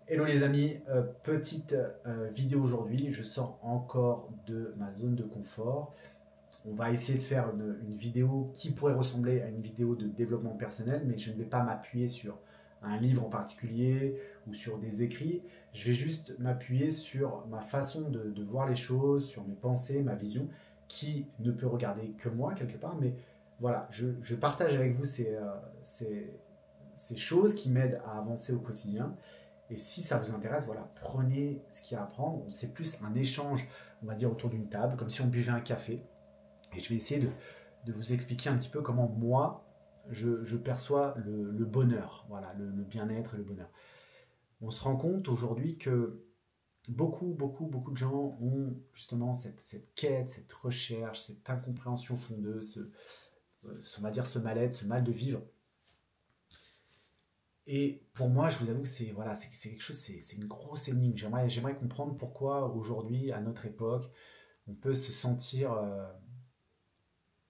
Hello les amis, petite vidéo aujourd'hui, je sors encore de ma zone de confort. On va essayer de faire une vidéo qui pourrait ressembler à une vidéo de développement personnel, mais je ne vais pas m'appuyer sur un livre en particulier ou sur des écrits. Je vais juste m'appuyer sur ma façon de voir les choses, sur mes pensées, ma vision, qui ne peut regarder que moi quelque part, mais voilà, je partage avec vous ces choses qui m'aident à avancer au quotidien. Et si ça vous intéresse, voilà, prenez ce qu'il y a à prendre. C'est plus un échange, on va dire, autour d'une table, comme si on buvait un café. Et je vais essayer de vous expliquer un petit peu comment moi, je perçois le bonheur, voilà, le bien-être et le bonheur. On se rend compte aujourd'hui que beaucoup de gens ont justement cette quête, cette recherche, cette incompréhension fondeuse, on va dire ce mal-être, ce mal de vivre. Et pour moi, je vous avoue que c'est voilà, c'est quelque chose, c'est une grosse énigme. J'aimerais comprendre pourquoi aujourd'hui, à notre époque, on peut se sentir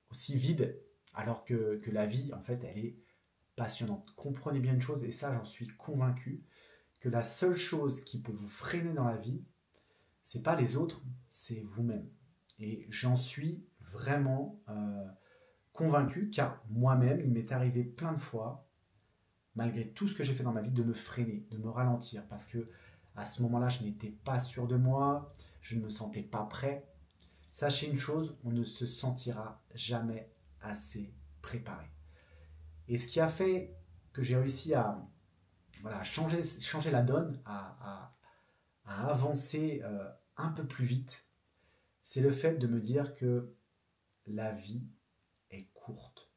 aussi vide alors que la vie, en fait, elle est passionnante. Comprenez bien une chose, et ça, j'en suis convaincu, que la seule chose qui peut vous freiner dans la vie, c'est pas les autres, c'est vous-même. Et j'en suis vraiment convaincu, car moi-même, il m'est arrivé plein de fois malgré tout ce que j'ai fait dans ma vie, de me freiner, de me ralentir, parce que à ce moment-là, je n'étais pas sûr de moi, je ne me sentais pas prêt. Sachez une chose, on ne se sentira jamais assez préparé. Et ce qui a fait que j'ai réussi à voilà, changer la donne, à avancer un peu plus vite, c'est le fait de me dire que la vie est courte,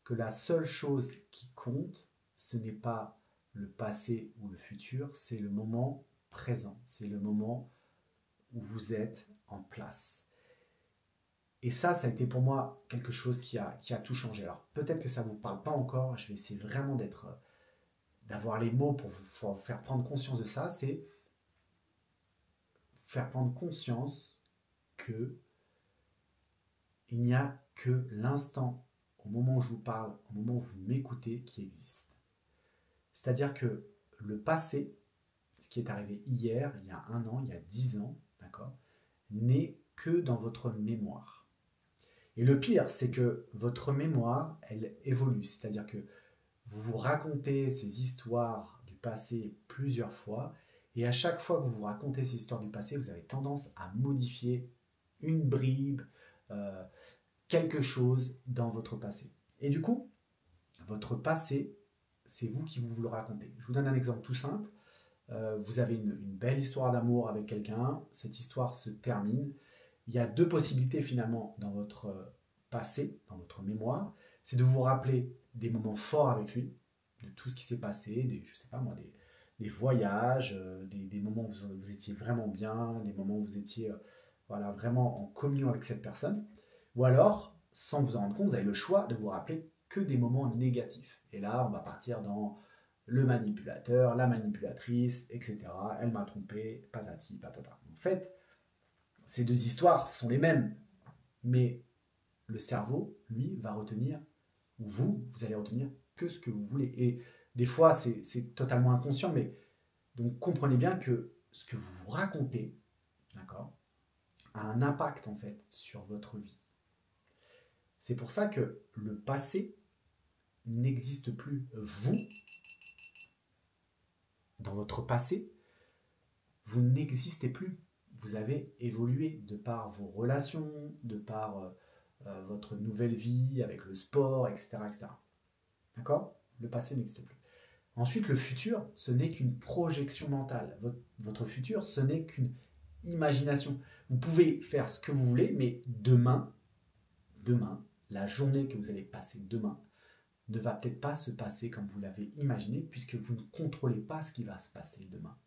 que la seule chose qui compte, ce n'est pas le passé ou le futur, c'est le moment présent, c'est le moment où vous êtes en place. Et ça a été pour moi quelque chose qui a tout changé. Alors peut-être que ça ne vous parle pas encore, je vais essayer vraiment d'avoir les mots pour vous faire prendre conscience de ça, c'est faire prendre conscience que il n'y a que l'instant, au moment où je vous parle, au moment où vous m'écoutez, qui existe. C'est-à-dire que le passé, ce qui est arrivé hier, il y a un an, il y a 10 ans, d'accord, n'est que dans votre mémoire. Et le pire, c'est que votre mémoire, elle évolue. C'est-à-dire que vous vous racontez ces histoires du passé plusieurs fois, et à chaque fois que vous vous racontez ces histoires du passé, vous avez tendance à modifier une bribe, euh, quelque chose dans votre passé. Et du coup, votre passé, c'est vous qui vous le racontez. Je vous donne un exemple tout simple. Vous avez une belle histoire d'amour avec quelqu'un, cette histoire se termine. Il y a deux possibilités finalement dans votre passé, dans votre mémoire. C'est de vous rappeler des moments forts avec lui, de tout ce qui s'est passé, je sais pas moi, des voyages, des moments où vous étiez vraiment bien, des moments où vous étiez voilà, vraiment en communion avec cette personne. Ou alors, sans vous en rendre compte, vous avez le choix de vous rappeler que des moments négatifs. Et là, on va partir dans le manipulateur, la manipulatrice, etc. Elle m'a trompé, patati, patata. En fait, ces deux histoires sont les mêmes, mais le cerveau, lui, va retenir, ou vous allez retenir que ce que vous voulez. Et des fois, c'est totalement inconscient, mais donc comprenez bien que ce que vous vous racontez, d'accord, a un impact en fait sur votre vie. C'est pour ça que le passé n'existe plus. Vous, dans votre passé, vous n'existez plus. Vous avez évolué de par vos relations, de par votre nouvelle vie avec le sport, etc. etc. D'accord. Le passé n'existe plus. Ensuite, le futur, ce n'est qu'une projection mentale. Votre futur, ce n'est qu'une imagination. Vous pouvez faire ce que vous voulez, mais demain, la journée que vous allez passer demain, ne va peut-être pas se passer comme vous l'avez imaginé, puisque vous ne contrôlez pas ce qui va se passer demain.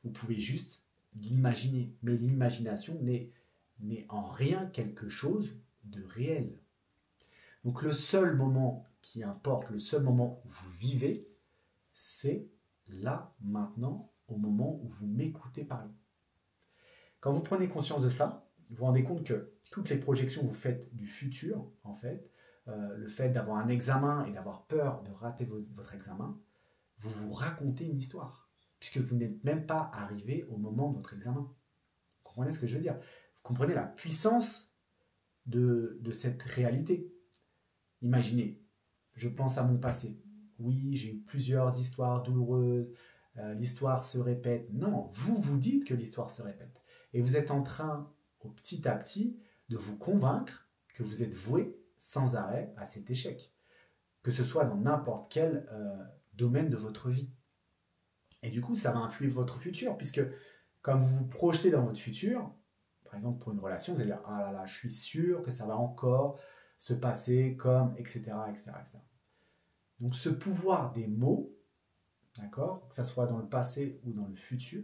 Vous pouvez juste l'imaginer, mais l'imagination n'est en rien quelque chose de réel. Donc le seul moment qui importe, le seul moment où vous vivez, c'est là, maintenant, au moment où vous m'écoutez parler. Quand vous prenez conscience de ça, vous vous rendez compte que toutes les projections que vous faites du futur, en fait, le fait d'avoir un examen et d'avoir peur de rater votre examen, vous vous racontez une histoire. puisque vous n'êtes même pas arrivé au moment de votre examen. Vous comprenez ce que je veux dire? Vous comprenez la puissance de cette réalité. Imaginez, je pense à mon passé. Oui, j'ai eu plusieurs histoires douloureuses, l'histoire se répète. Non, vous vous dites que l'histoire se répète. Et vous êtes en train, au petit à petit, de vous convaincre que vous êtes voué sans arrêt à cet échec. Que ce soit dans n'importe quel domaine de votre vie. Et du coup, ça va influer votre futur, puisque comme vous vous projetez dans votre futur, par exemple pour une relation, vous allez dire « Ah là là, je suis sûr que ça va encore se passer comme, etc. etc., etc. » Donc ce pouvoir des mots, d'accord, que ce soit dans le passé ou dans le futur,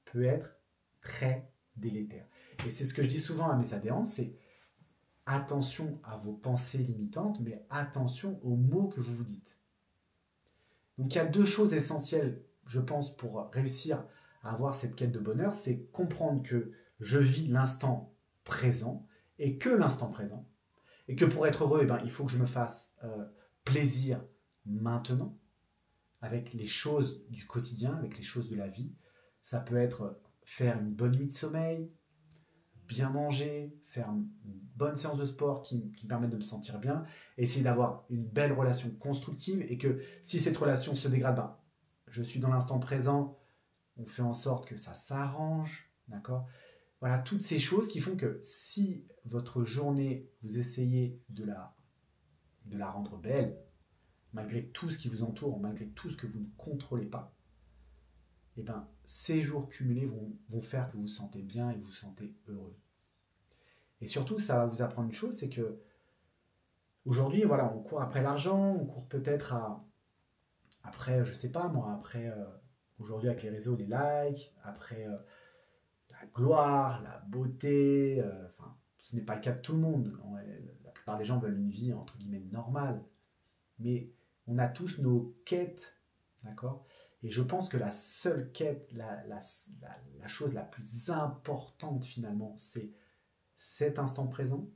peut être très délétère. Et c'est ce que je dis souvent à mes adhérents, c'est attention à vos pensées limitantes, mais attention aux mots que vous vous dites. Donc il y a deux choses essentielles, je pense, pour réussir à avoir cette quête de bonheur, c'est comprendre que je vis l'instant présent et que l'instant présent, et que pour être heureux, il faut que je me fasse plaisir maintenant, avec les choses du quotidien, avec les choses de la vie. Ça peut être faire une bonne nuit de sommeil, bien manger, faire une bonne séance de sport qui permet de me sentir bien, essayer d'avoir une belle relation constructive, et que si cette relation se dégrade, je suis dans l'instant présent, on fait en sorte que ça s'arrange, d'accord? Voilà, toutes ces choses qui font que si votre journée, vous essayez de la rendre belle, malgré tout ce qui vous entoure, malgré tout ce que vous ne contrôlez pas, et ces jours cumulés vont faire que vous vous sentez bien et vous vous sentez heureux. Et surtout, ça va vous apprendre une chose, c'est que aujourd'hui, voilà, on court après l'argent, on court peut-être après, je sais pas moi, après, aujourd'hui avec les réseaux, les likes, après la gloire, la beauté, enfin, ce n'est pas le cas de tout le monde. La plupart des gens veulent une vie, entre guillemets, normale. Mais on a tous nos quêtes, d'accord? Et je pense que la seule quête, la chose la plus importante finalement, c'est cet instant présent,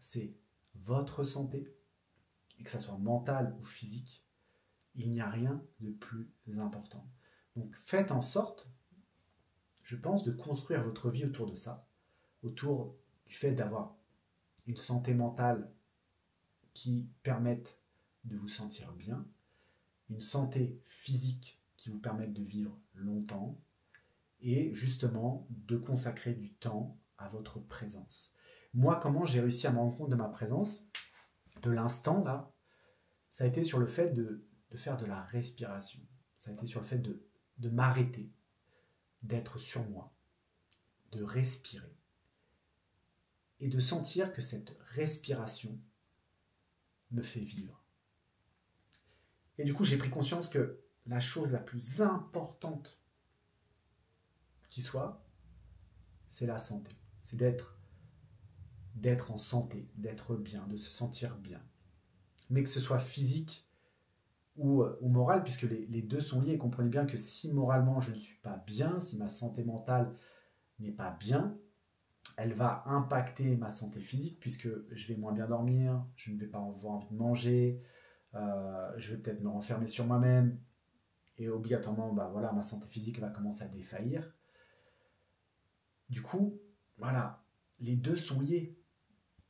c'est votre santé, et que ça soit mentale ou physique, il n'y a rien de plus important. Donc faites en sorte, je pense, de construire votre vie autour de ça, autour du fait d'avoir une santé mentale qui permette de vous sentir bien, une santé physique qui vous permette de vivre longtemps, et justement de consacrer du temps à votre présence. Moi, comment j'ai réussi à me rendre compte de ma présence, de l'instant là, ça a été sur le fait de faire de la respiration. Ça a été sur le fait de m'arrêter, d'être sur moi, de respirer, et de sentir que cette respiration me fait vivre. Et du coup, j'ai pris conscience que la chose la plus importante qui soit, c'est la santé. C'est d'être en santé, d'être bien, de se sentir bien. Mais que ce soit physique ou moral, puisque les deux sont liés. Comprenez bien que si moralement je ne suis pas bien, si ma santé mentale n'est pas bien, elle va impacter ma santé physique, puisque je vais moins bien dormir, je ne vais pas avoir envie de manger, je vais peut-être me renfermer sur moi-même, et obligatoirement, voilà, ma santé physique va commencer à défaillir. Du coup, voilà, les deux sont liés.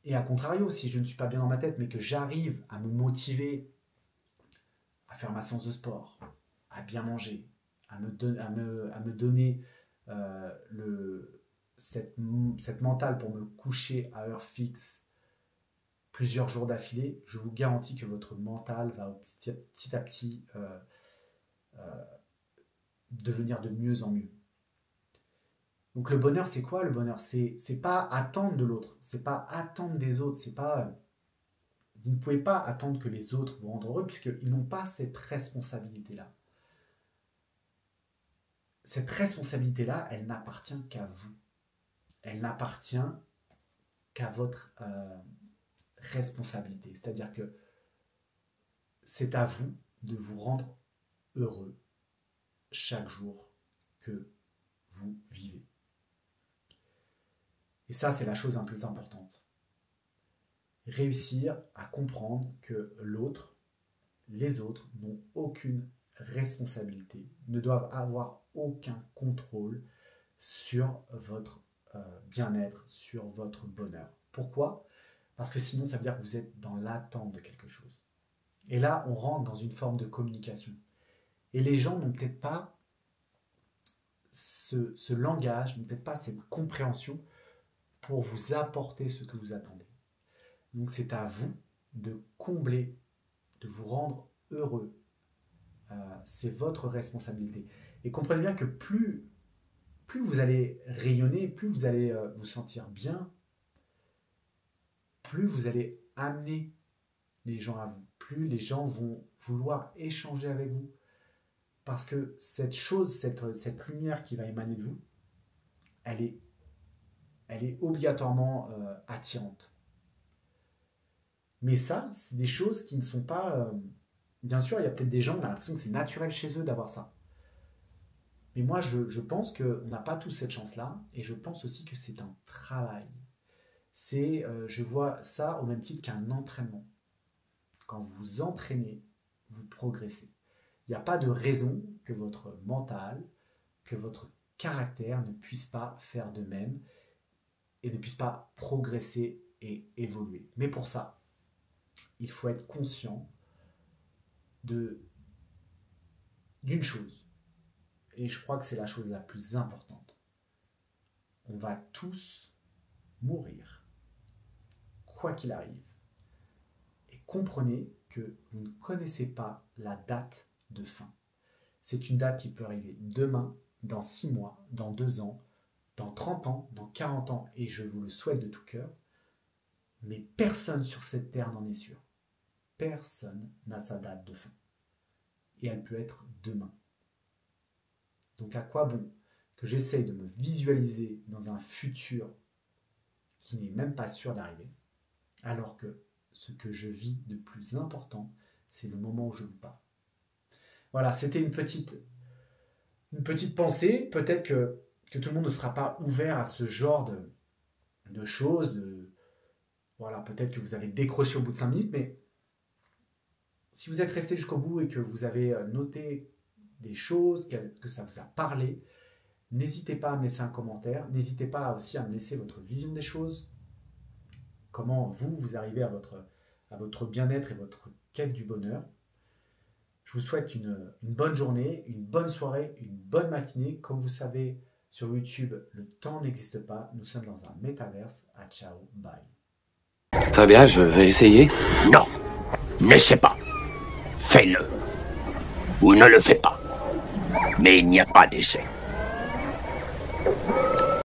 Et à contrario, si je ne suis pas bien dans ma tête, mais que j'arrive à me motiver à faire ma séance de sport, à bien manger, à me donner cette mentale pour me coucher à heure fixe plusieurs jours d'affilée, je vous garantis que votre mental va petit à petit devenir de mieux en mieux. Donc le bonheur, c'est quoi le bonheur? C'est pas attendre de l'autre, c'est pas attendre des autres, c'est pas... Vous ne pouvez pas attendre que les autres vous rendent heureux, puisqu'ils n'ont pas cette responsabilité-là. Cette responsabilité-là, elle n'appartient qu'à vous. Elle n'appartient qu'à votre responsabilité. C'est-à-dire que c'est à vous de vous rendre heureux chaque jour que vous vivez. Et ça, c'est la chose la plus importante. Réussir à comprendre que l'autre, les autres, n'ont aucune responsabilité, ne doivent avoir aucun contrôle sur votre bien-être, sur votre bonheur. Pourquoi? Parce que sinon, ça veut dire que vous êtes dans l'attente de quelque chose. Et là, on rentre dans une forme de communication. Et les gens n'ont peut-être pas ce langage, n'ont peut-être pas cette compréhension pour vous apporter ce que vous attendez. Donc c'est à vous de combler, de vous rendre heureux. C'est votre responsabilité. Et comprenez bien que plus vous allez rayonner, plus vous allez vous sentir bien, plus vous allez amener les gens à vous, plus les gens vont vouloir échanger avec vous. Parce que cette chose, cette lumière qui va émaner de vous, elle est obligatoirement attirante. Mais ça, c'est des choses qui ne sont pas... bien sûr, il y a peut-être des gens, on a l'impression que c'est naturel chez eux d'avoir ça. Mais moi, je pense qu'on n'a pas tous cette chance-là, et je pense aussi que c'est un travail. Je vois ça au même titre qu'un entraînement. Quand vous vous entraînez, vous progressez. Il n'y a pas de raison que votre mental, que votre caractère ne puisse pas faire de même et ne puisse pas progresser et évoluer. Mais pour ça, il faut être conscient d'une chose. Et je crois que c'est la chose la plus importante. On va tous mourir, quoi qu'il arrive. Et comprenez que vous ne connaissez pas la date de fin. C'est une date qui peut arriver demain, dans 6 mois, dans 2 ans, dans 30 ans, dans 40 ans, et je vous le souhaite de tout cœur. Mais personne sur cette terre n'en est sûr. Personne n'a sa date de fin. Et elle peut être demain. Donc à quoi bon que j'essaye de me visualiser dans un futur qui n'est même pas sûr d'arriver, alors que ce que je vis de plus important, c'est le moment où je vous parle. Voilà, c'était une petite pensée. Peut-être que tout le monde ne sera pas ouvert à ce genre de choses. Voilà, peut-être que vous avez décroché au bout de 5 minutes, mais si vous êtes resté jusqu'au bout et que vous avez noté des choses, que ça vous a parlé, n'hésitez pas à me laisser un commentaire. N'hésitez pas aussi à me laisser votre vision des choses. Comment vous arrivez à votre bien-être et votre quête du bonheur. Je vous souhaite une bonne journée, une bonne soirée, une bonne matinée. Comme vous savez, sur YouTube, le temps n'existe pas. Nous sommes dans un métaverse. À ciao, bye. Très bien, je vais essayer. Non, n'essaie pas. Fais-le. Ou ne le fais pas. Mais il n'y a pas d'essai.